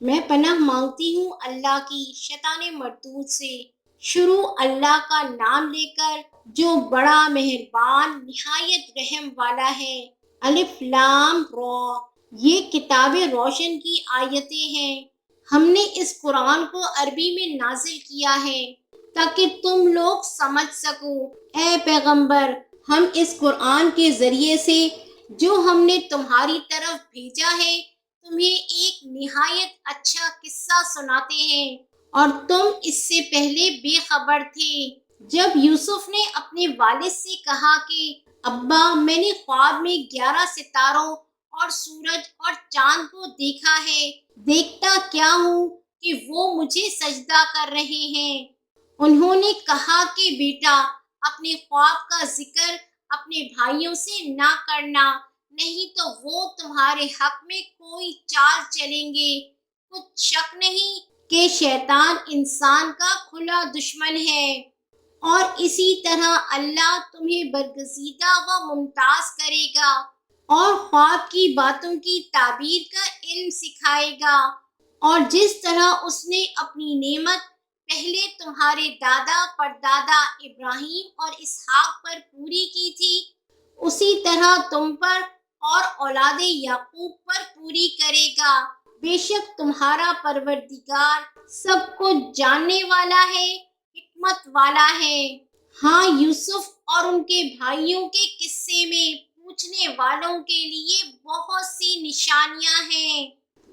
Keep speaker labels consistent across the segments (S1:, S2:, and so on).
S1: میں پناہ مانگتی ہوں اللہ کی شیطان مردود سے۔ شروع اللہ کا نام لے کر جو بڑا مہربان نہایت رحم والا ہے۔ الف لام را، یہ کتاب روشن کی آیتیں ہیں۔ ہم نے اس قرآن کو عربی میں نازل کیا ہے تاکہ تم لوگ سمجھ سکو۔ اے پیغمبر، ہم اس قرآن کے ذریعے سے جو ہم نے تمہاری طرف بھیجا ہے تمہیں ایک نہایت اچھا قصہ سناتے ہیں، اور تم اس سے پہلے بے خبر تھے۔ جب یوسف نے اپنے والد سے کہا کہ ابا، میں نے خواب میں 11 ستاروں اور سورج اور چاند کو دیکھا ہے، دیکھتا کیا ہوں کہ وہ مجھے سجدہ کر رہے ہیں۔ انہوں نے کہا کہ بیٹا، اپنے خواب کا ذکر اپنے بھائیوں سے نہ کرنا، نہیں تو وہ تمہارے حق میں کوئی چال چلیں گے۔ کچھ شک نہیں کہ شیطان انسان کا کھلا دشمن ہے، اور اسی طرح اللہ تمہیں برگزیدہ و ممتاز کرے گا اور خواب کی باتوں کی تعبیر کا علم سکھائے گا، اور جس طرح اس نے اپنی نعمت پہلے تمہارے دادا پردادا ابراہیم اور اسحاق پر پوری کی تھی، اسی طرح تم پر اور اولاد یعقوب پر پوری کرے گا۔ بے شک تمہارا پروردگار سب کچھ جاننے والا ہے، حکمت والا ہے۔ ہاں، یوسف اور ان کے بھائیوں کے قصے میں پوچھنے والوں کے لیے بہت سی نشانیاں ہیں۔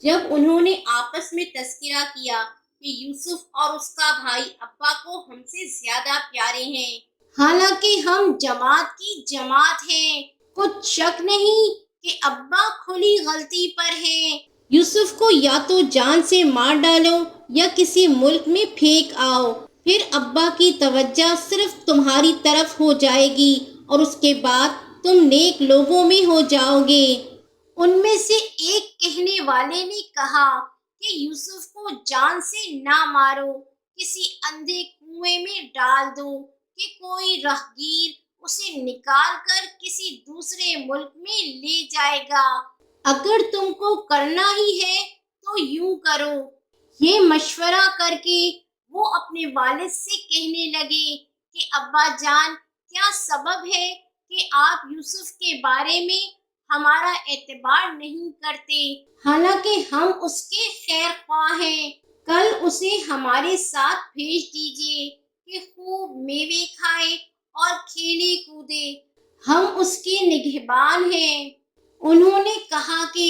S1: جب انہوں نے آپس میں تذکرہ کیا کہ یوسف اور اس کا بھائی ابا کو ہم سے زیادہ پیارے ہیں، حالانکہ ہم جماعت کی جماعت ہیں، کچھ شک نہیں کہ ابا کھلی غلطی پر ہیں۔ یوسف کو یا تو جان سے مار ڈالو یا کسی ملک میں پھینک آؤ، پھر ابا کی توجہ صرف تمہاری طرف ہو جائے گی اور اس کے بعد تم نیک لوگوں میں ہو جاؤ گے۔ ان میں سے ایک کہنے والے نے کہا کہ یوسف کو جان سے نہ مارو، کسی اندھے کنویں میں ڈال دو کہ کوئی راہگیر اسے نکال کر کسی دوسرے ملک میں لے جائے گا۔ اگر تم کو کرنا ہی ہے تو یوں کرو۔ یہ مشورہ کر کے وہ اپنے والد سے کہنے لگے کہ ابا جان، کیا سبب ہے کہ آپ یوسف کے بارے میں ہمارا اعتبار نہیں کرتے، حالانکہ ہم اس کے خیر خواہ ہیں؟ کل اسے ہمارے ساتھ بھیج دیجیے کہ خوب میوے کھائے اور کھیلے کودے، ہم اس کے نگہبان ہیں۔ انہوں نے کہا کہ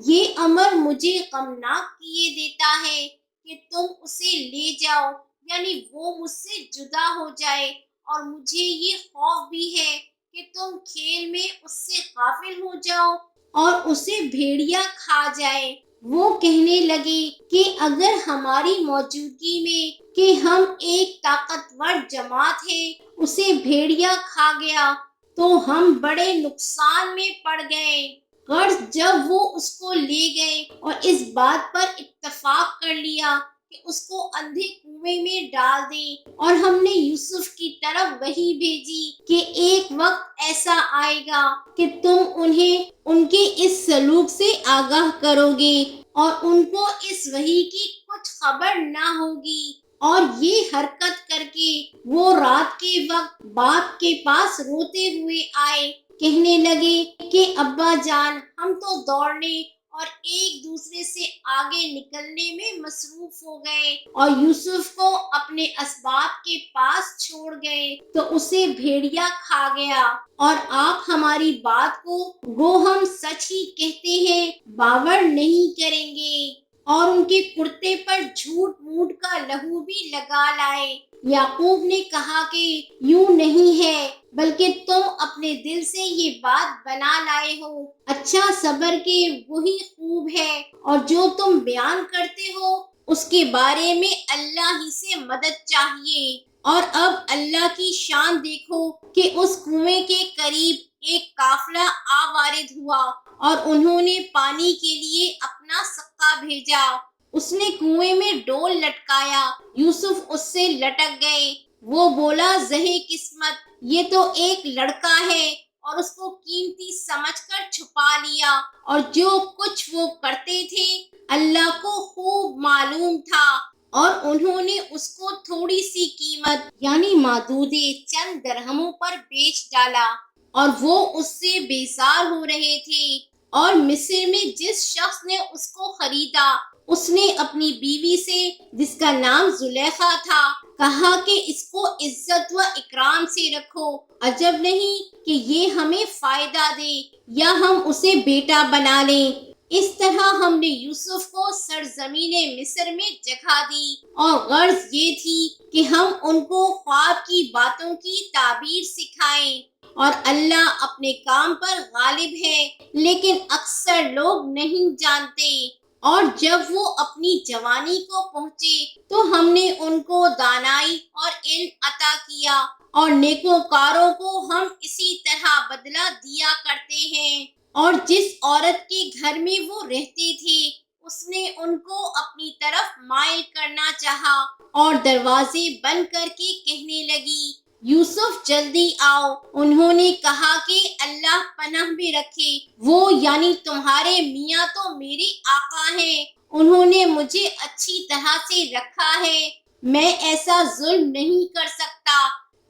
S1: یہ امر مجھے غمناک کیے دیتا ہے کہ تم اسے لے جاؤ، یعنی وہ مجھ سے جدا ہو جائے، اور مجھے یہ خوف بھی ہے کہ تم کھیل میں اس سے غافل ہو جاؤ اور اسے بھیڑیا کھا جائے۔ وہ کہنے لگے کہ اگر ہماری موجودگی میں کہ ہم ایک طاقتور جماعت ہیں اسے بھیڑیا کھا گیا تو ہم بڑے نقصان میں پڑ گئے۔ غرض جب وہ اس کو لے گئے اور اس بات پر اتفاق کر لیا کہ اس کو اندھے کنویں میں ڈال دیں، اور ہم نے یوسف کی طرف وحی بھیجی کہ ایک وقت ایسا آئے گا کہ تم انہیں ان کے اس سلوک سے آگاہ کرو گے اور ان کو اس وحی کی کچھ خبر نہ ہوگی، اور یہ حرکت کر کے وہ رات کے وقت باپ کے پاس روتے ہوئے آئے، کہنے لگے کہ ابا جان، ہم تو دوڑنے اور ایک دوسرے سے آگے نکلنے میں مصروف ہو گئے اور یوسف کو اپنے اسباب کے پاس چھوڑ گئے تو اسے بھیڑیا کھا گیا، اور آپ ہماری بات کو گو ہم سچ ہی کہتے ہیں باور نہیں کریں گے، اور ان کے کرتے پر جھوٹ موٹ کا لہو بھی لگا لائے۔ یعقوب نے کہا کہ یوں نہیں ہے، بلکہ تم اپنے دل سے یہ بات بنا لائے ہو۔ اچھا صبر کے وہی خوب ہے، اور جو تم بیان کرتے ہو اس کے بارے میں اللہ ہی سے مدد چاہیے۔ اور اب اللہ کی شان دیکھو کہ اس کنویں کے قریب ایک قافلہ آ وارد ہوا اور انہوں نے پانی کے لیے اپنا سقا بھیجا۔ اس نے کنویں میں ڈول لٹکایا، یوسف اس سے لٹک گئے۔ وہ بولا زہے قسمت، یہ تو ایک لڑکا ہے، اور اس کو قیمتی سمجھ کر چھپا لیا، اور جو کچھ وہ کرتے تھے اللہ کو خوب خوب معلوم تھا اور انہوں نے اس کو تھوڑی سی قیمت یعنی محدود چند درہموں پر بیچ ڈالا، اور وہ اس سے بیزار ہو رہے تھے۔ اور مصر میں جس شخص نے اس کو خریدا، اس نے اپنی بیوی سے جس کا نام زلیخا تھا کہا کہ اس کو عزت و اکرام سے رکھو، عجب نہیں کہ یہ ہمیں فائدہ دے یا ہم اسے بیٹا بنا لیں۔ اس طرح ہم نے یوسف کو سرزمین مصر میں جگہ دی، اور غرض یہ تھی کہ ہم ان کو خواب کی باتوں کی تعبیر سکھائیں۔ اور اللہ اپنے کام پر غالب ہے، لیکن اکثر لوگ نہیں جانتے۔ اور جب وہ اپنی جوانی کو پہنچے تو ہم نے ان کو دانائی اور علم عطا کیا، اور نیکوکاروں کو ہم اسی طرح بدلہ دیا کرتے ہیں۔ اور جس عورت کے گھر میں وہ رہتے تھے، اس نے ان کو اپنی طرف مائل کرنا چاہا اور دروازے بند کر کے کہنے لگی، یوسف جلدی آؤ۔ انہوں نے کہا کہ اللہ پناہ میں رکھے، وہ یعنی تمہارے میاں تو میرے آقا ہیں، انہوں نے مجھے اچھی طرح سے رکھا ہے، میں ایسا ظلم نہیں کر سکتا،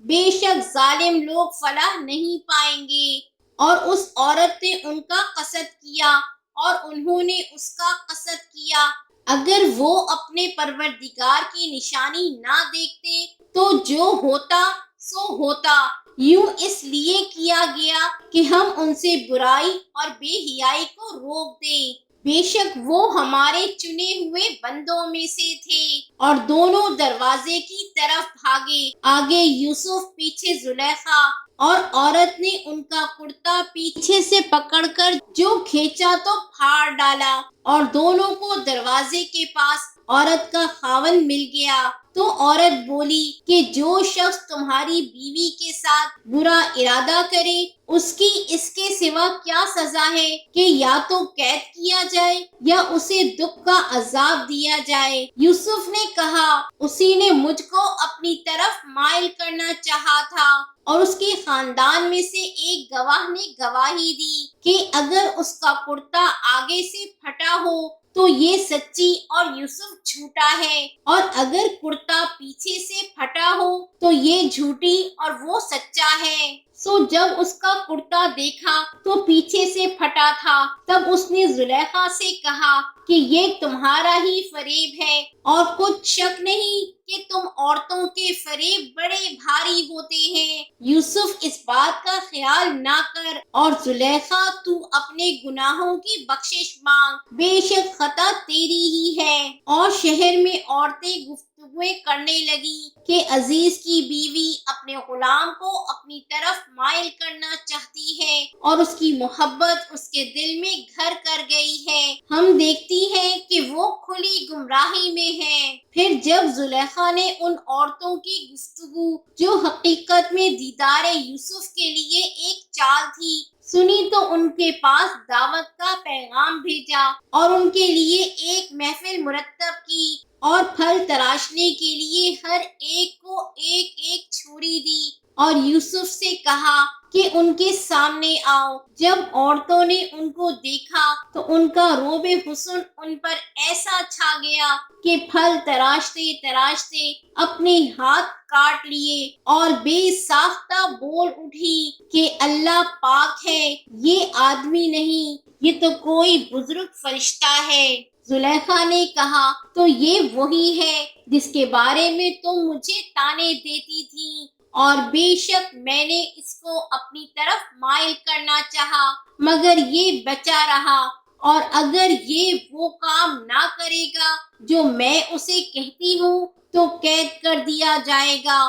S1: بے شک ظالم لوگ فلاح نہیں پائیں گے۔ اور اس عورت نے ان کا قصد کیا اور انہوں نے اس کا قصد کیا۔ اگر وہ اپنے پروردگار کی نشانی نہ دیکھتے تو جو ہوتا سو ہوتا، یوں اس لیے کیا گیا کہ ہم ان سے برائی اور بے حیائی کو روک دیں، بے شک وہ ہمارے چنے ہوئے بندوں میں سے تھے۔ اور دونوں دروازے کی طرف بھاگے، آگے یوسف پیچھے زلیخا، اور عورت نے ان کا کرتا پیچھے سے پکڑ کر جو کھینچا تو پھاڑ ڈالا، اور دونوں کو دروازے کے پاس عورت کا خاوند مل گیا۔ تو عورت بولی کہ جو شخص تمہاری بیوی کے ساتھ برا ارادہ کرے، اس کی اس کے سوا کیا سزا ہے کہ یا تو قید کیا جائے یا اسے دکھ کا عذاب دیا جائے۔ یوسف نے کہا، اسی نے مجھ کو اپنی طرف مائل کرنا چاہا تھا، اور اس کے خاندان میں سے ایک گواہ نے گواہی دی کہ اگر اس کا کرتا آگے سے پھٹا ہو تو یہ سچی اور یوسف جھوٹا ہے، اور اگر کرتا پیچھے سے پھٹا ہو تو یہ جھوٹی اور وہ سچا ہے۔ سو جب اس کا کرتا دیکھا تو پیچھے سے پھٹا تھا، تب اس نے زلیخا سے کہا کہ یہ تمہارا ہی فریب ہے، اور کچھ شک نہیں کہ تم عورتوں کے فریب بڑے بھاری ہوتے ہیں۔ یوسف اس بات کا خیال نہ کر، اور زلیخا تو اپنے گناہوں کی بخشش مانگ، بے شک خطا تیری ہی ہے۔ اور شہر میں عورتیں گفتگویں کرنے لگی کہ عزیز کی بیوی اپنے غلام کو اپنی طرف مائل کرنا چاہتی ہے، اور اس کی محبت اس کے دل میں گھر کر گئی ہے، ہم دیکھتی ہیں کہ وہ کھلی گمراہی میں ہے۔ پھر جب زلیخا نے ان عورتوں کی گفتگو جو حقیقت میں دیدار یوسف کے لیے ایک چال تھی سنی تو ان کے پاس دعوت کا پیغام بھیجا، اور ان کے لیے ایک محفل مرتب کی، اور پھل تراشنے کے لیے ہر ایک کو ایک ایک چھری دی، اور یوسف سے کہا کہ ان کے سامنے آؤ۔ جب عورتوں نے ان کو دیکھا تو ان کا روب حسن ان پر ایسا چھا گیا کہ پھل تراشتے تراشتے اپنے ہاتھ کاٹ لیے، اور بے ساختہ بول اٹھی کہ اللہ پاک ہے، یہ آدمی نہیں، یہ تو کوئی بزرگ فرشتہ ہے۔ زلیخا نے کہا، تو یہ وہی ہے جس کے بارے میں تم مجھے طعنے دیتی تھی، اور بے شک میں نے اس کو اپنی طرف مائل کرنا چاہا مگر یہ بچا رہا، اور اگر یہ وہ کام نہ کرے گا جو میں اسے کہتی ہوں تو قید کر دیا جائے گا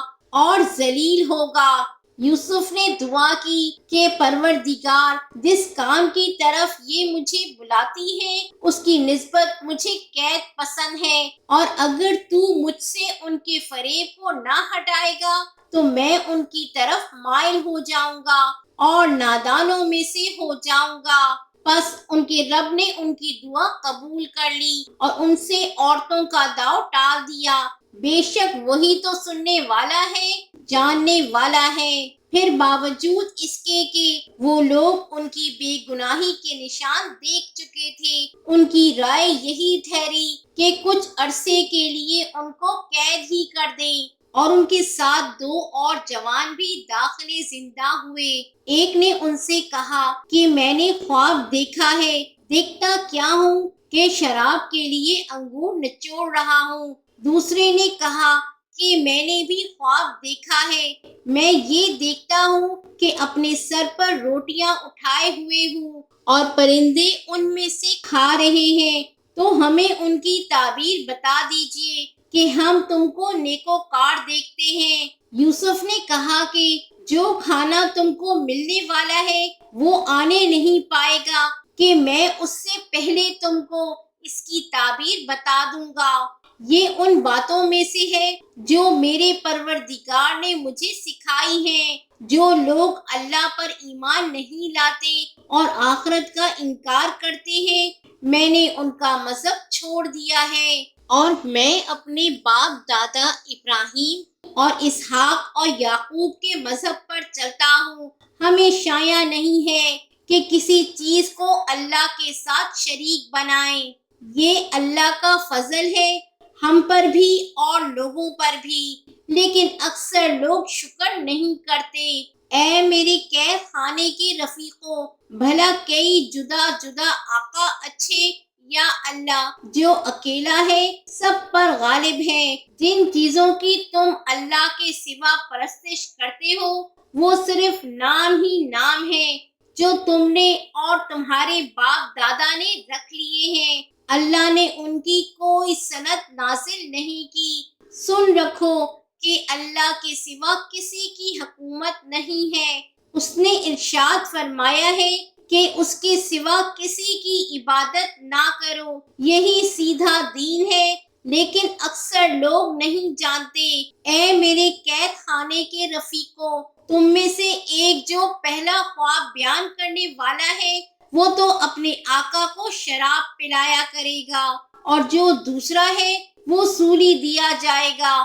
S1: اور ذلیل ہوگا۔ یوسف نے دعا کی کہ پروردگار، جس کام کی طرف یہ مجھے بلاتی ہے اس کی نسبت مجھے قید پسند ہے، اور اگر تو مجھ سے ان کے فریب کو نہ ہٹائے گا تو میں ان کی طرف مائل ہو جاؤں گا اور نادانوں میں سے ہو جاؤں گا۔ پس ان کے رب نے ان کی دعا قبول کر لی اور ان سے عورتوں کا داؤ ٹال دیا، بے شک وہی تو سننے والا ہے، جاننے والا ہے۔ پھر باوجود اس کے کہ وہ لوگ ان کی بے گناہی کے نشان دیکھ چکے تھے، ان کی رائے یہی ٹھہری کہ کچھ عرصے کے لیے ان کو قید ہی کر دیں، اور ان کے ساتھ 2 اور جوان بھی داخل زندہ ہوئے۔ ایک نے ان سے کہا کہ میں نے خواب دیکھا ہے، دیکھتا کیا ہوں کہ شراب کے لیے انگور نچوڑ رہا ہوں۔ دوسرے نے کہا کہ میں نے بھی خواب دیکھا ہے، میں یہ دیکھتا ہوں کہ اپنے سر پر روٹیاں اٹھائے ہوئے ہوں اور پرندے ان میں سے کھا رہے ہیں، تو ہمیں ان کی تعبیر بتا دیجئے کہ ہم تم کو نیکوکار دیکھتے ہیں۔ یوسف نے کہا کہ جو کھانا تم کو ملنے والا ہے وہ آنے نہیں پائے گا کہ میں اس سے پہلے تم کو اس کی تعبیر بتا دوں گا۔ یہ ان باتوں میں سے ہے جو میرے پروردگار نے مجھے سکھائی ہیں۔ جو لوگ اللہ پر ایمان نہیں لاتے اور آخرت کا انکار کرتے ہیں، میں نے ان کا مذہب چھوڑ دیا ہے، اور میں اپنے باپ دادا ابراہیم اور اسحاق اور یعقوب کے مذہب پر چلتا ہوں۔ ہمیں شایع نہیں ہے کہ کسی چیز کو اللہ کے ساتھ شریک بنائیں۔ یہ اللہ کا فضل ہے ہم پر بھی اور لوگوں پر بھی، لیکن اکثر لوگ شکر نہیں کرتے۔ اے میرے قید خانے کے رفیقوں، بھلا کئی جدا جدا آقا اچھے یا اللہ جو اکیلا ہے، سب پر غالب ہے؟ جن چیزوں کی تم اللہ کے سوا پرستش کرتے ہو وہ صرف نام ہی نام ہے جو تم نے اور تمہارے باپ دادا نے رکھ لیے ہیں، اللہ نے ان کی کوئی سند نازل نہیں کی۔ سن رکھو کہ اللہ کے سوا کسی کی حکومت نہیں ہے۔ اس نے ارشاد فرمایا ہے کہ اس کے سوا کسی کی عبادت نہ کرو، یہی سیدھا دین ہے، لیکن اکثر لوگ نہیں جانتے۔ اے میرے قید خانے کے رفیقوں، تم میں سے ایک جو پہلا خواب بیان کرنے والا ہے وہ تو اپنے آقا کو شراب پلایا کرے گا، اور جو دوسرا ہے وہ سولی دیا جائے گا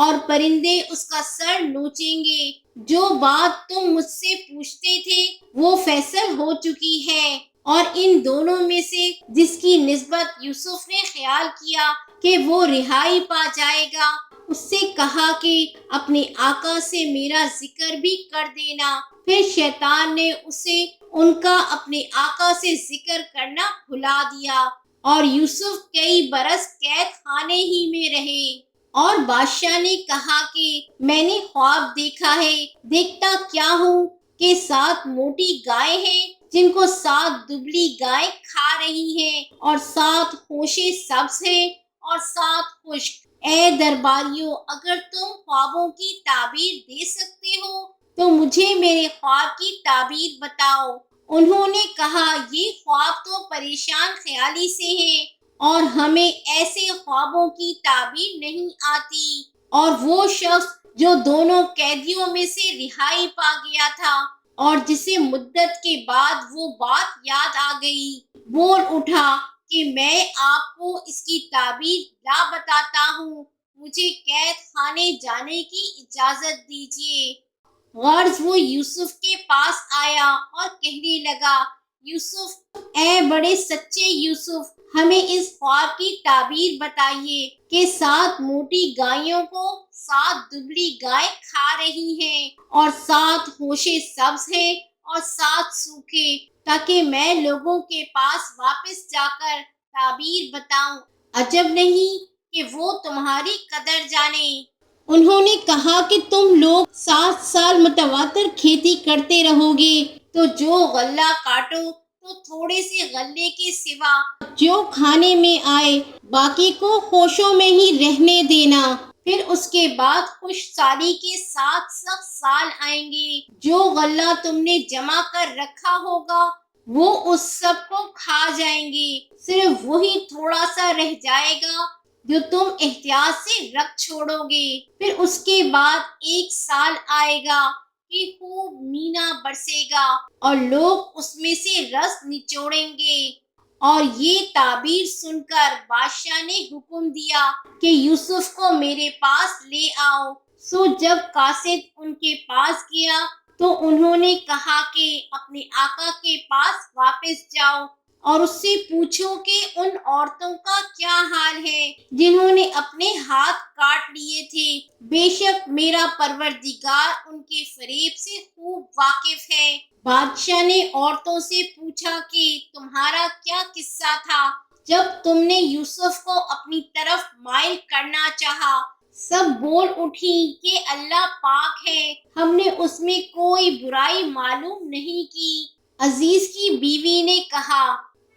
S1: اور پرندے اس کا سر نوچیں گے۔ جو بات تم مجھ سے پوچھتے تھے وہ فیصل ہو چکی ہے، اور ان دونوں میں سے جس کی نسبت یوسف نے خیال کیا کہ وہ رہائی پا جائے گا، اس سے کہا کہ اپنے آقا سے میرا ذکر بھی کر دینا۔ پھر شیطان نے اسے ان کا اپنے آقا سے ذکر کرنا بھلا دیا، اور یوسف کئی برس قید خانے ہی میں رہے۔ اور بادشاہ نے کہا کہ میں نے خواب دیکھا ہے، دیکھتا کیا ہوں کہ 7 موٹی گائے ہیں جن کو 7 دبلی گائے کھا رہی ہیں، اور 7 ہوشے سبز ہیں اور 7 خشک۔ اے درباریوں، اگر تم خوابوں کی تعبیر دے سکتے ہو تو مجھے میرے خواب کی تعبیر بتاؤ۔ انہوں نے کہا یہ خواب تو پریشان خیالی سے ہیں اور ہمیں ایسے خوابوں کی تعبیر نہیں آتی۔ اور وہ شخص جو دونوں قیدیوں میں سے رہائی پا گیا تھا اور جسے مدت کے بعد وہ بات یاد آ گئی، بول اٹھا کہ میں آپ کو اس کی تعبیر لا بتاتا ہوں، مجھے قید خانے جانے کی اجازت دیجیے۔ غرض وہ یوسف کے پاس آیا اور کہنے لگا، یوسف، اے بڑے سچے یوسف، ہمیں اس خواب کی تعبیر بتائیے کہ 7 موٹی گائیوں کو 7 دبلی گائے کھا رہی ہیں، اور 7 ہوشے سبز ہیں اور 7 سوکھے، تاکہ میں لوگوں کے پاس واپس جا کر تعبیر بتاؤں۔ عجب نہیں کہ وہ تمہاری قدر جانے۔ انہوں نے کہا کہ تم لوگ 7 سال متواتر کھیتی کرتے رہو گے، تو جو غلہ کاٹو تو تھوڑے سے غلے کے سوا جو کھانے میں آئے باقی کو خوشوں میں ہی رہنے دینا۔ پھر اس کے بعد خشک سالی کے 7 سخت سال آئیں گے، جو غلہ تم نے جمع کر رکھا ہوگا وہ اس سب کو کھا جائیں گے، صرف وہی تھوڑا سا رہ جائے گا جو تم احتیاط سے رکھ چھوڑو گے۔ پھر اس کے بعد 1 سال آئے گا کہ خوب مینا برسے گا اور لوگ اس میں سے رس نچوڑیں گے۔ اور یہ تعبیر سن کر بادشاہ نے حکم دیا کہ یوسف کو میرے پاس لے آؤ۔ سو جب قاصد ان کے پاس گیا تو انہوں نے کہا کہ اپنے آقا کے پاس واپس جاؤ اور اس سے پوچھو کہ ان عورتوں کا کیا حال ہے جنہوں نے اپنے ہاتھ کاٹ لیے تھے۔ بے شک میرا پروردگار ان کے فریب سے خوب واقف ہے۔ بادشاہ نے عورتوں سے پوچھا کہ تمہارا کیا قصہ تھا جب تم نے یوسف کو اپنی طرف مائل کرنا چاہا؟ سب بول اٹھی کہ اللہ پاک ہے، ہم نے اس میں کوئی برائی معلوم نہیں کی۔ عزیز کی بیوی نے کہا،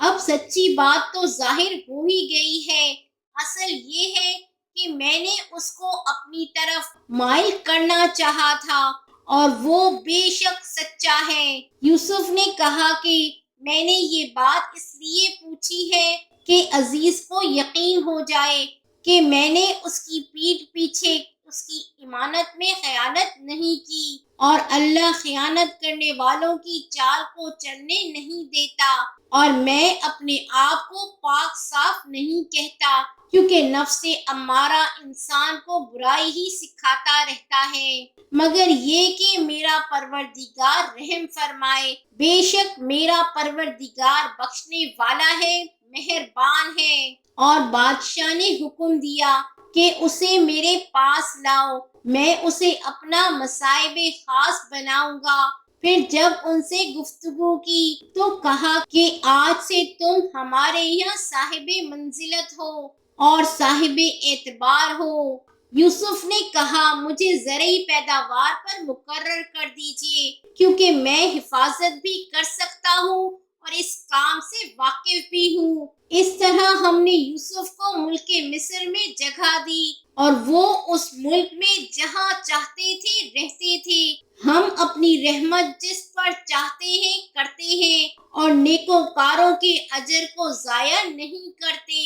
S1: اب سچی بات تو ظاہر ہو ہی گئی ہے۔ اصل یہ ہے کہ میں نے اس کو اپنی طرف مائل کرنا چاہا تھا اور وہ بے شک سچا ہے۔ یوسف نے کہا کہ میں نے یہ بات اس لیے پوچھی ہے کہ عزیز کو یقین ہو جائے کہ میں نے اس کی پیٹھ پیچھے اس کی امانت میں خیانت نہیں کی، اور اللہ خیانت کرنے والوں کی چال کو چلنے نہیں دیتا، اور میں اپنے آپ کو پاک صاف نہیں کہتا، کیونکہ نفس امارہ انسان کو برائی ہی سکھاتا رہتا ہے، مگر یہ کہ میرا پروردگار رحم فرمائے۔ بے شک میرا پروردگار بخشنے والا ہے، مہربان ہے۔ اور بادشاہ نے حکم دیا کہ اسے میرے پاس لاؤ، میں اسے اپنا مصائب خاص بناؤں گا۔ پھر جب ان سے گفتگو کی تو کہا کہ آج سے تم ہمارے یہاں صاحب منزلت ہو اور صاحب اعتبار ہو۔ یوسف نے کہا، مجھے زرعی پیداوار پر مقرر کر دیجئے، کیونکہ میں حفاظت بھی کر سکتا ہوں اور اس کام سے واقف بھی ہوں۔ اس طرح ہم نے یوسف کو ملک مصر میں جگہ دی اور وہ اس ملک میں جہاں چاہتے تھے رہتے تھے۔ ہم اپنی رحمت جس پر چاہتے ہیں کرتے ہیں اور نیکوکاروں کے اجر کو ضائع نہیں کرتے۔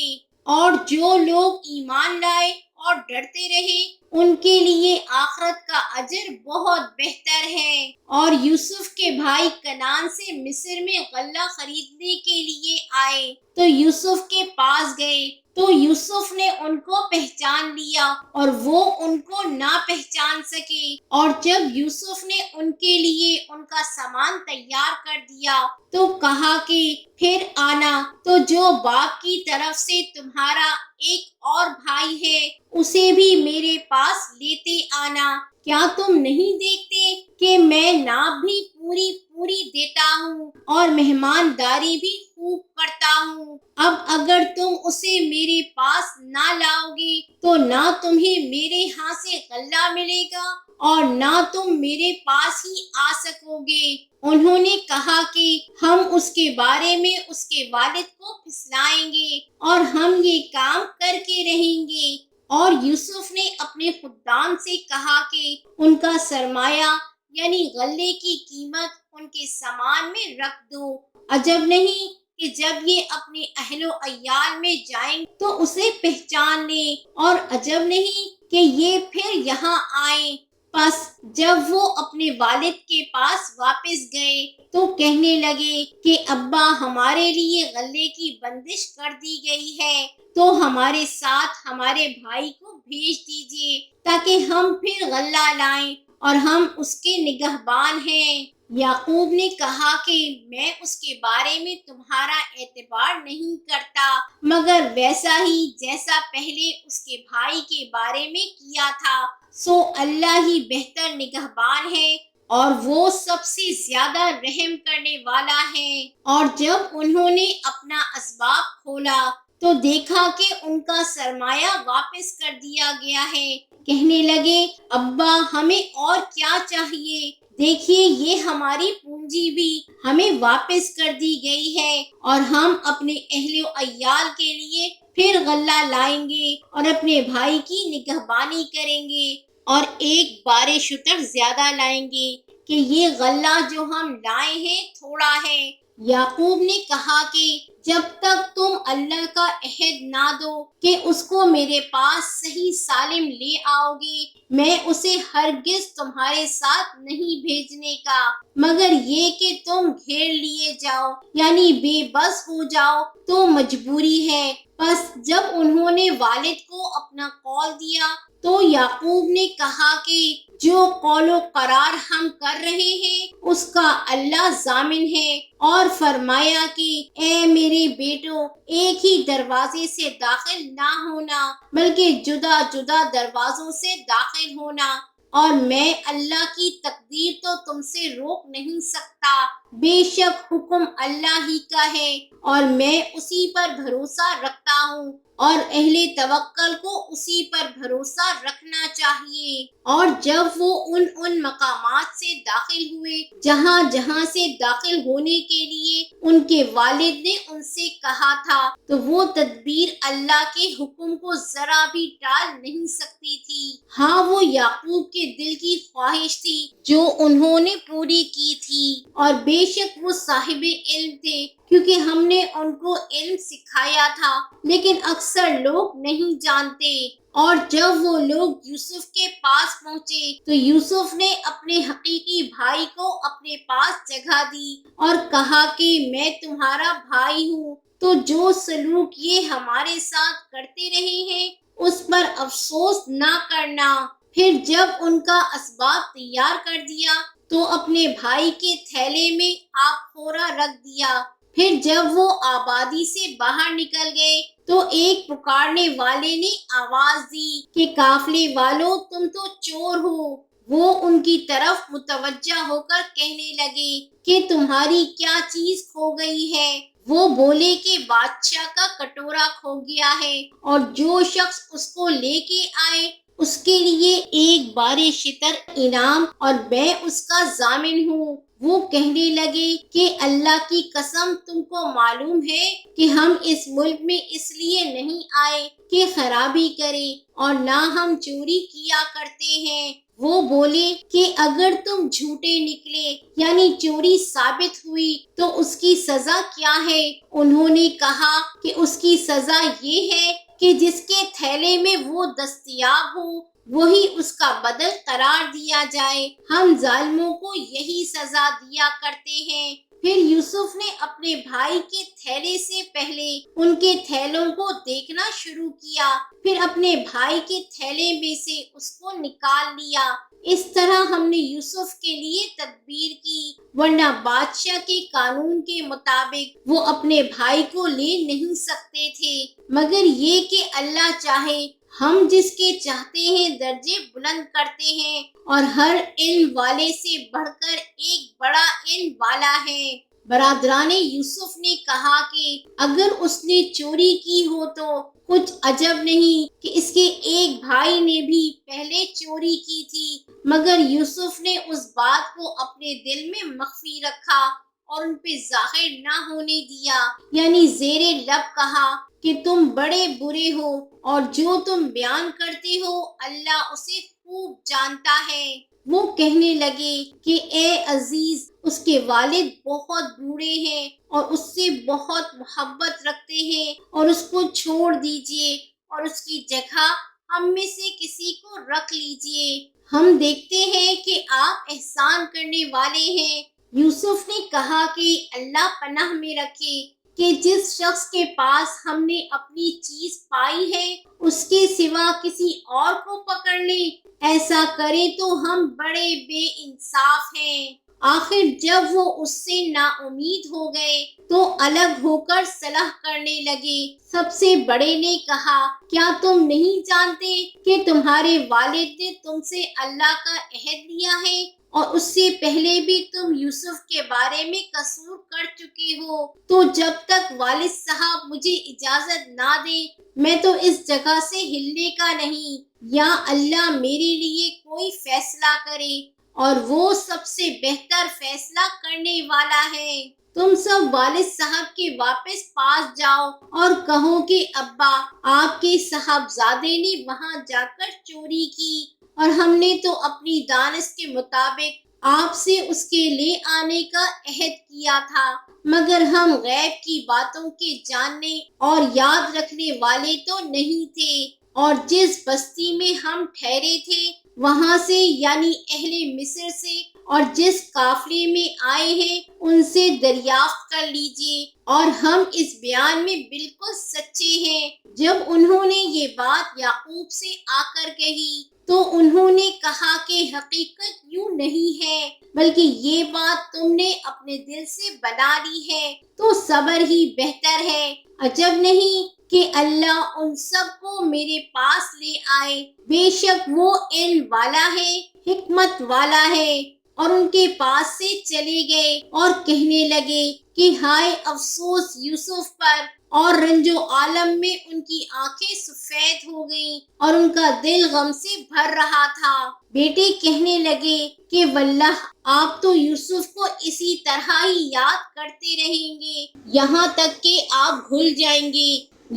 S1: اور جو لوگ ایمان لائے اور ڈرتے رہے ان کے لیے آخرت کا اجر بہت بہتر ہے۔ اور یوسف کے بھائی کنعان سے مصر میں غلہ خریدنے کے لیے آئے تو یوسف کے پاس گئے تو یوسف نے ان کو پہچان لیا اور وہ ان کو نہ پہچان سکے۔ اور جب یوسف نے ان کے لیے ان کا سامان تیار کر دیا تو کہا کہ پھر آنا، تو جو باپ کی طرف سے تمہارا ایک اور بھائی ہے اسے بھی میرے پاس لیتے آنا۔ کیا تم نہیں دیکھتے کہ میں ناپ بھی پوری دیتا ہوں اور مہمانداری بھی خوب کرتا ہوں؟ اب اگر تم اسے میرے پاس نہ لاؤ گے تو نہ تمہیں میرے ہاں سے غلہ ملے گا اور نہ تم میرے پاس ہی آ سکو گے۔ انہوں نے کہا کہ ہم اس کے بارے میں اس کے والد کو پھسلائیں گے اور ہم یہ کام کر کے رہیں گے۔ اور یوسف نے اپنے خدام سے کہا کہ ان کا سرمایہ یعنی غلے کی قیمت ان کے سامان میں رکھ دو۔ عجب نہیں کہ جب یہ اپنے اہل و عیال میں جائیں تو اسے پہچان لیں، اور عجب نہیں کہ یہ پھر یہاں آئیں۔ پس جب وہ اپنے والد کے پاس واپس گئے تو کہنے لگے کہ ابا، ہمارے لیے غلے کی بندش کر دی گئی ہے، تو ہمارے ساتھ ہمارے بھائی کو بھیج دیجیے تاکہ ہم پھر غلہ لائیں، اور ہم اس کے نگہبان ہیں۔ یعقوب نے کہا کہ میں اس کے بارے میں تمہارا اعتبار نہیں کرتا، مگر ویسا ہی جیسا پہلے اس کے بھائی کے بارے میں کیا تھا، سو اللہ ہی بہتر نگہبان ہے اور وہ سب سے زیادہ رحم کرنے والا ہے۔ اور جب انہوں نے اپنا اسباب کھولا تو دیکھا کہ ان کا سرمایہ واپس کر دیا گیا ہے۔ کہنے لگے، ابا، ہمیں اور کیا چاہیے؟ دیکھیے، یہ ہماری پونجی بھی ہمیں واپس کر دی گئی ہے، اور ہم اپنے اہل و عیال کے لیے پھر غلہ لائیں گے اور اپنے بھائی کی نگہبانی کریں گے، اور ایک بار شتر زیادہ لائیں گے کہ یہ غلہ جو ہم لائے ہیں تھوڑا ہے۔ یعقوب نے کہا کہ جب تک تم اللہ کا عہد نہ دو کہ اس کو میرے پاس صحیح سالم لے آؤ گے، میں اسے ہرگز تمہارے ساتھ نہیں بھیجنے کا، مگر یہ کہ تم گھیر لیے جاؤ یعنی بے بس ہو جاؤ تو مجبوری ہے، پس جب انہوں نے والد کو اپنا قول دیا تو یعقوب نے کہا کہ جو قول و قرار ہم کر رہے ہیں اس کا اللہ ضامن ہے، اور فرمایا کہ اے میرے بیٹو، ایک ہی دروازے سے داخل نہ ہونا بلکہ جدا جدا دروازوں سے داخل ہونا، اور میں اللہ کی تقدیر تو تم سے روک نہیں سکتا، بے شک حکم اللہ ہی کا ہے اور میں اسی پر بھروسہ رکھتا ہوں، اور اہل توکل کو اسی پر بھروسہ رکھنا چاہیے۔ اور جب وہ ان مقامات سے داخل ہوئے جہاں جہاں سے داخل ہونے کے لیے ان کے والد نے ان سے کہا تھا، تو وہ تدبیر اللہ کے حکم کو ذرا بھی ٹال نہیں سکتی تھی۔ ہاں، وہ یعقوب کے دل کی خواہش تھی جو انہوں نے پوری کی تھی، اور بے شک وہ صاحب علم تھے کیونکہ ہم نے ان کو علم سکھایا تھا، لیکن اکثر لوگ نہیں جانتے۔ اور جب وہ لوگ یوسف کے پاس پہنچے تو یوسف نے اپنے حقیقی بھائی کو اپنے پاس جگہ دی اور کہا کہ میں تمہارا بھائی ہوں، تو جو سلوک یہ ہمارے ساتھ کرتے رہے ہیں اس پر افسوس نہ کرنا۔ پھر جب ان کا اسباب تیار کر دیا تو اپنے بھائی کے تھیلے میں آپ کھورا رکھ دیا۔ پھر جب وہ آبادی سے باہر نکل گئے تو ایک پکارنے والے نے آواز دی کہ قافلے والوں، تم تو چور ہو۔ وہ ان کی طرف متوجہ ہو کر کہنے لگے کہ تمہاری کیا چیز کھو گئی ہے؟ وہ بولے کہ بادشاہ کا کٹورا کھو گیا ہے، اور جو شخص اس کو لے کے آئے اس کے لیے ایک بار شتر انعام، اور میں اس کا ضامن ہوں۔ وہ کہنے لگے کہ اللہ کی قسم، تم کو معلوم ہے کہ ہم اس ملک میں اس لیے نہیں آئے کہ خرابی کریں، اور نہ ہم چوری کیا کرتے ہیں۔ وہ بولے کہ اگر تم جھوٹے نکلے یعنی چوری ثابت ہوئی تو اس کی سزا کیا ہے؟ انہوں نے کہا کہ اس کی سزا یہ ہے کہ جس کے تھیلے میں وہ دستیاب ہو وہی اس کا بدل قرار دیا جائے۔ ہم ظالموں کو یہی سزا دیا کرتے ہیں۔ پھر یوسف نے اپنے بھائی کے تھیلے سے پہلے ان کے تھیلوں کو دیکھنا شروع کیا، پھر اپنے بھائی کے تھیلے میں سے اس کو نکال لیا۔ اس طرح ہم نے یوسف کے لیے تدبیر کی، ورنہ بادشاہ کے قانون کے مطابق وہ اپنے بھائی کو لے نہیں سکتے تھے، مگر یہ کہ اللہ چاہے۔ ہم جس کے چاہتے ہیں درجے بلند کرتے ہیں، اور ہر علم والے سے بڑھ کر ایک بڑا علم والا ہے۔ برادران یوسف نے کہا کہ اگر اس نے چوری کی ہو تو کچھ عجب نہیں کہ اس کے ایک بھائی نے بھی پہلے چوری کی تھی، مگر یوسف نے اس بات کو اپنے دل میں مخفی رکھا اور ان پہ ظاہر نہ ہونے دیا، یعنی زیر لب کہا کہ تم بڑے برے ہو، اور جو تم بیان کرتے ہو اللہ اسے خوب جانتا ہے۔ وہ کہنے لگے کہ اے عزیز، اس کے والد بہت بوڑھے ہیں اور اس سے بہت محبت رکھتے ہیں، اور اس کو چھوڑ دیجئے اور اس کی جگہ ہم میں سے کسی کو رکھ لیجئے۔ ہم دیکھتے ہیں کہ آپ احسان کرنے والے ہیں۔ یوسف نے کہا کہ اللہ پناہ میں رکھے کہ جس شخص کے پاس ہم نے اپنی چیز پائی ہے اس کے سوا کسی اور کو پکڑ لیں، ایسا کریں تو ہم بڑے بے انصاف ہیں۔ آخر جب وہ اس سے نا امید ہو گئے تو الگ ہو کر صلح کرنے لگے۔ سب سے بڑے نے کہا، کیا تم نہیں جانتے کہ تمہارے والد نے تم سے اللہ کا عہد لیا ہے، اور اس سے پہلے بھی تم یوسف کے بارے میں قصور کر چکے ہو؟ تو جب تک والد صاحب مجھے اجازت نہ دے میں تو اس جگہ سے ہلنے کا نہیں، یا اللہ میرے لیے کوئی فیصلہ کرے، اور وہ سب سے بہتر فیصلہ کرنے والا ہے۔ تم سب والد صاحب کے واپس پاس جاؤ اور کہو کہ ابا، آپ کے صاحبزادے نے وہاں جا کر چوری کی، اور ہم نے تو اپنی دانش کے مطابق آپ سے اس کے لے آنے کا عہد کیا تھا، مگر ہم غیب کی باتوں کے جاننے اور یاد رکھنے والے تو نہیں تھے، اور جس بستی میں ہم ٹھہرے تھے وہاں سے یعنی اہل مصر سے اور جس قافلے میں آئے ہیں ان سے دریافت کر لیجئے، اور ہم اس بیان میں بالکل سچے ہیں۔ جب انہوں نے یہ بات یعقوب سے آ کر کہی تو انہوں نے کہا کہ حقیقت یوں نہیں ہے، بلکہ یہ بات تم نے اپنے دل سے بنا لی ہے، تو صبر ہی بہتر ہے۔ عجب نہیں کہ اللہ ان سب کو میرے پاس لے آئے، بے شک وہ علم والا ہے، حکمت والا ہے۔ اور ان کے پاس سے چلے گئے اور کہنے لگے کہ ہائے افسوس یوسف پر، اور رنج و عالم میں ان کی آنکھیں سفید ہو گئیں اور ان کا دل غم سے بھر رہا تھا۔ بیٹے کہنے لگے کہ واللہ آپ تو یوسف کو اسی طرح ہی یاد کرتے رہیں گے یہاں تک کہ آپ بھول جائیں گے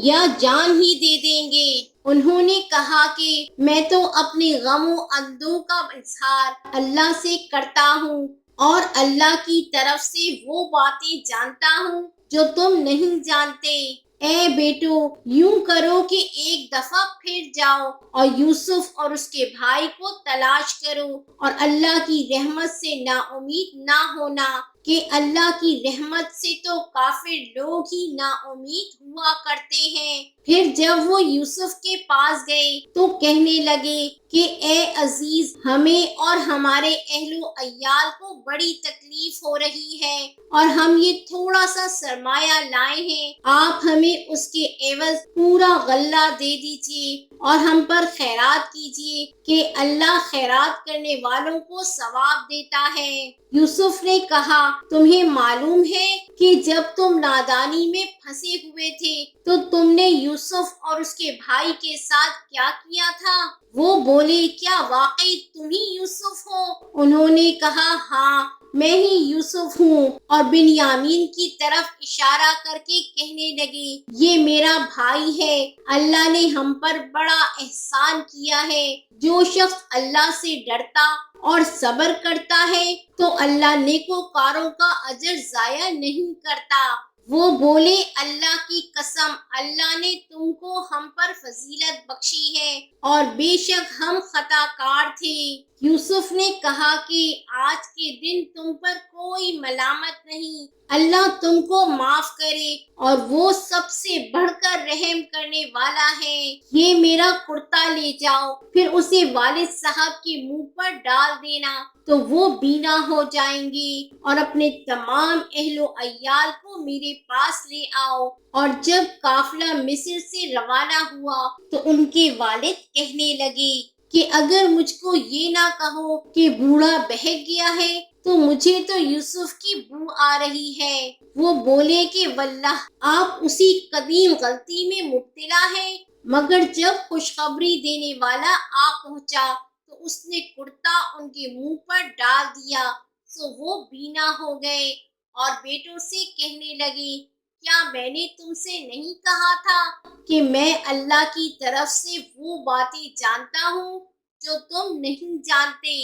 S1: یا جان ہی دے دیں گے۔ انہوں نے کہا کہ میں تو اپنے غم و اندوہ کا اظہار اللہ سے کرتا ہوں، اور اللہ کی طرف سے وہ باتیں جانتا ہوں جو تم نہیں جانتے۔ اے بیٹو یوں کرو کہ ایک دفعہ پھر جاؤ اور یوسف اور اس کے بھائی کو تلاش کرو، اور اللہ کی رحمت سے نا امید نہ ہونا، کہ اللہ کی رحمت سے تو کافر لوگ ہی نا امید ہوا کرتے ہیں۔ پھر جب وہ یوسف کے پاس گئے تو کہنے لگے کہ اے عزیز، ہمیں اور ہمارے اہل و عیال کو بڑی تکلیف ہو رہی ہے، اور ہم یہ تھوڑا سا سرمایہ لائے ہیں، آپ ہمیں اس کے عوض پورا غلہ دے دیجیے اور ہم پر خیرات کیجیے کہ اللہ خیرات کرنے والوں کو ثواب دیتا ہے۔ یوسف نے کہا تمہیں معلوم ہے کہ جب تم نادانی میں پھنسے ہوئے تھے تو تم نے یوسف اور اس کے بھائی کے ساتھ کیا کیا تھا؟ وہ بولے کیا واقعی تم ہی یوسف ہو؟ انہوں نے کہا ہاں میں ہی یوسف ہوں، اور بنیامین کی طرف اشارہ کر کے کہنے لگے یہ میرا بھائی ہے، اللہ نے ہم پر بڑا احسان کیا ہے۔ جو شخص اللہ سے ڈرتا اور صبر کرتا ہے تو اللہ نیکوکاروں کا اجر ضائع نہیں کرتا۔ وہ بولے اللہ کی قسم اللہ نے تم کو ہم پر فضیلت بخشی ہے، اور بے شک ہم خطا کار تھے۔ یوسف نے کہا کہ آج کے دن تم پر کوئی ملامت نہیں، اللہ تم کو معاف کرے، اور وہ سب سے بڑھ کر رحم کرنے والا ہے۔ یہ میرا کرتا لے جاؤ، پھر اسے والد صاحب کے منہ پر ڈال دینا تو وہ بینا ہو جائیں گے، اور اپنے تمام اہل و عیال کو میرے پاس لے آؤ۔ اور جب قافلہ مصر سے روانہ ہوا تو ان کے والد کہنے لگے کہ اگر مجھ کو یہ نہ کہو کہ بوڑھا بہک گیا ہے تو مجھے تو یوسف کی بو آ رہی ہے۔ وہ بولے کہ واللہ آپ اسی قدیم غلطی میں مبتلا ہیں، مگر جب خوشخبری دینے والا آ پہنچا تو اس نے کرتا ان کے منہ پر ڈال دیا، سو وہ بینا ہو گئے، اور بیٹوں سے کہنے لگے کیا میں نے تم سے نہیں کہا تھا کہ میں اللہ کی طرف سے وہ باتیں جانتا ہوں جو تم نہیں جانتے؟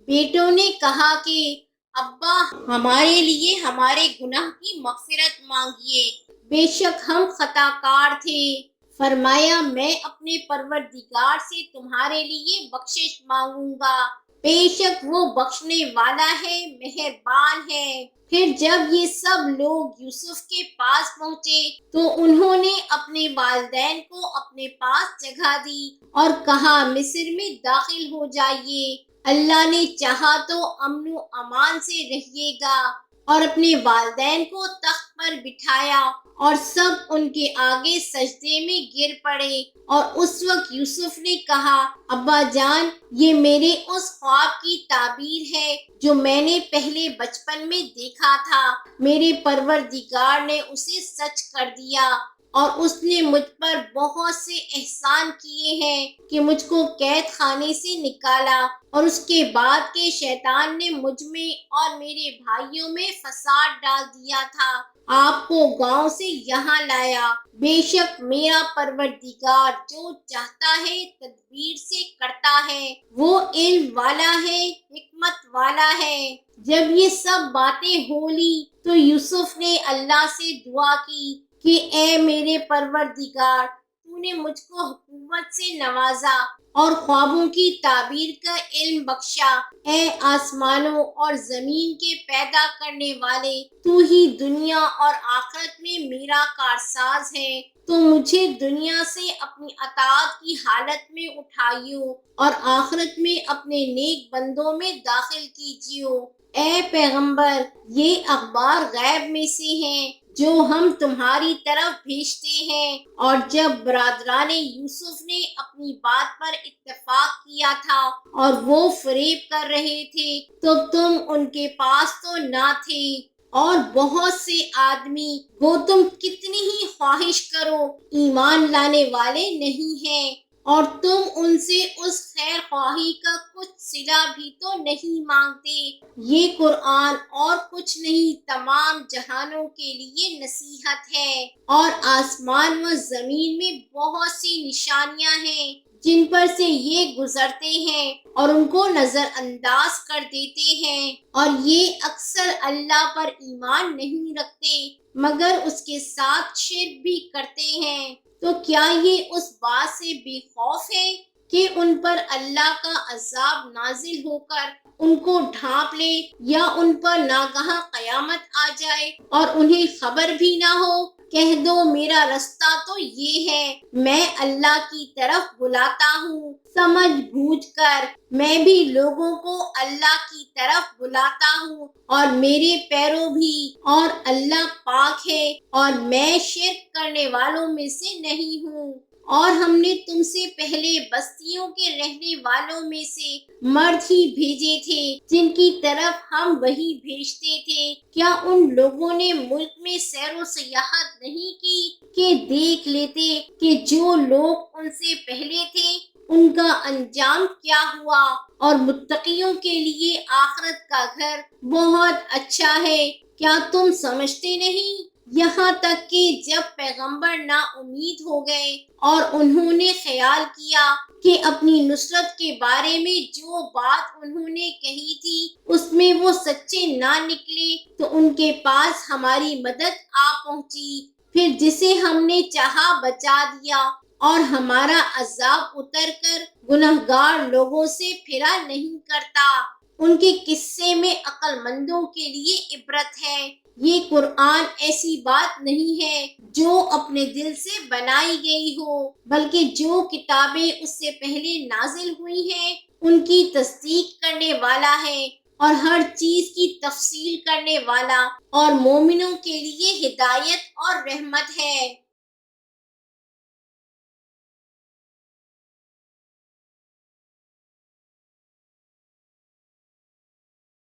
S1: بیٹوں نے کہا کہ ابا ہمارے لیے ہمارے گناہ کی مغفرت مانگیے، بے شک ہم خطا کار تھے۔ فرمایا میں اپنے پروردگار سے تمہارے لیے بخشش مانگوں گا، بے شک وہ بخشنے والا ہے، مہربان ہے۔ پھر جب یہ سب لوگ یوسف کے پاس پہنچے تو انہوں نے اپنے والدین کو اپنے پاس جگہ دی اور کہا مصر میں داخل ہو جائیے، اللہ نے چاہا تو امن و امان سے رہیے گا۔ اور اپنے والدین کو تخت پر بٹھایا اور سب ان کے آگے سجدے میں گر پڑے، اور اس وقت یوسف نے کہا ابا جان یہ میرے اس خواب کی تعبیر ہے جو میں نے پہلے بچپن میں دیکھا تھا، میرے پروردگار نے اسے سچ کر دیا، اور اس نے مجھ پر بہت سے احسان کیے ہیں کہ مجھ کو قید خانے سے نکالا، اور اس کے بعد کہ شیطان نے مجھ میں اور میرے بھائیوں میں فساد ڈال دیا تھا، آپ کو گاؤں سے یہاں لایا۔ بے شک میرا پروردگار جو چاہتا ہے تدبیر سے کرتا ہے، وہ علم والا ہے، حکمت والا ہے۔ جب یہ سب باتیں ہو لی تو یوسف نے اللہ سے دعا کی کہ اے میرے پروردگار تو نے مجھ کو حکومت سے نوازا اور خوابوں کی تعبیر کا علم بخشا۔ اے آسمانوں اور زمین کے پیدا کرنے والے، تو ہی دنیا اور آخرت میں میرا کارساز ہے۔ تو مجھے دنیا سے اپنی اطاعت کی حالت میں اٹھائیو اور آخرت میں اپنے نیک بندوں میں داخل کیجیو۔ اے پیغمبر، یہ اخبار غیب میں سے ہیں جو ہم تمہاری طرف بھیجتے ہیں، اور جب برادران یوسف نے اپنی بات پر اتفاق کیا تھا اور وہ فریب کر رہے تھے تو تم ان کے پاس تو نہ تھے، اور بہت سے آدمی وہ تم کتنی ہی خواہش کرو ایمان لانے والے نہیں ہیں، اور تم ان سے اس خیر خواہی کا کچھ صلہ بھی تو نہیں مانگتے۔ یہ قرآن اور کچھ نہیں تمام جہانوں کے لیے نصیحت ہے، اور آسمان و زمین میں بہت سی نشانیاں ہیں جن پر سے یہ گزرتے ہیں اور ان کو نظر انداز کر دیتے ہیں، اور یہ اکثر اللہ پر ایمان نہیں رکھتے مگر اس کے ساتھ شرک بھی کرتے ہیں۔ تو کیا یہ اس بات سے بے خوف ہے کہ ان پر اللہ کا عذاب نازل ہو کر ان کو ڈھانپ لے، یا ان پر ناگہاں قیامت آ جائے اور انہیں خبر بھی نہ ہو؟ کہہ دو میرا رستہ تو یہ ہے، میں اللہ کی طرف بلاتا ہوں سمجھ بوجھ کر، میں بھی لوگوں کو اللہ کی طرف بلاتا ہوں اور میرے پیرو بھی، اور اللہ پاک ہے اور میں شرک کرنے والوں میں سے نہیں ہوں۔ اور ہم نے تم سے پہلے بستیوں کے رہنے والوں میں سے مرد ہی بھیجے تھے جن کی طرف ہم وحی بھیجتے تھے۔ کیا ان لوگوں نے ملک میں سیر و سیاحت نہیں کی کہ دیکھ لیتے کہ جو لوگ ان سے پہلے تھے ان کا انجام کیا ہوا، اور متقیوں کے لیے آخرت کا گھر بہت اچھا ہے۔ کیا تم سمجھتے نہیں؟ یہاں تک کہ جب پیغمبر نا امید ہو گئے اور انہوں نے خیال کیا کہ اپنی نصرت کے بارے میں جو بات انہوں نے کہی تھی اس میں وہ سچے نہ نکلے، تو ان کے پاس ہماری مدد آ پہنچی، پھر جسے ہم نے چاہا بچا دیا، اور ہمارا عذاب اتر کر گنہگار لوگوں سے پھرا نہیں کرتا۔ ان کے قصے میں عقل مندوں کے لیے عبرت ہے۔ یہ قرآن ایسی بات نہیں ہے جو اپنے دل سے بنائی گئی ہو، بلکہ جو کتابیں اس سے پہلے نازل ہوئی ہیں ان کی تصدیق کرنے والا ہے، اور ہر چیز کی تفصیل کرنے والا، اور مومنوں کے لیے ہدایت اور رحمت ہے۔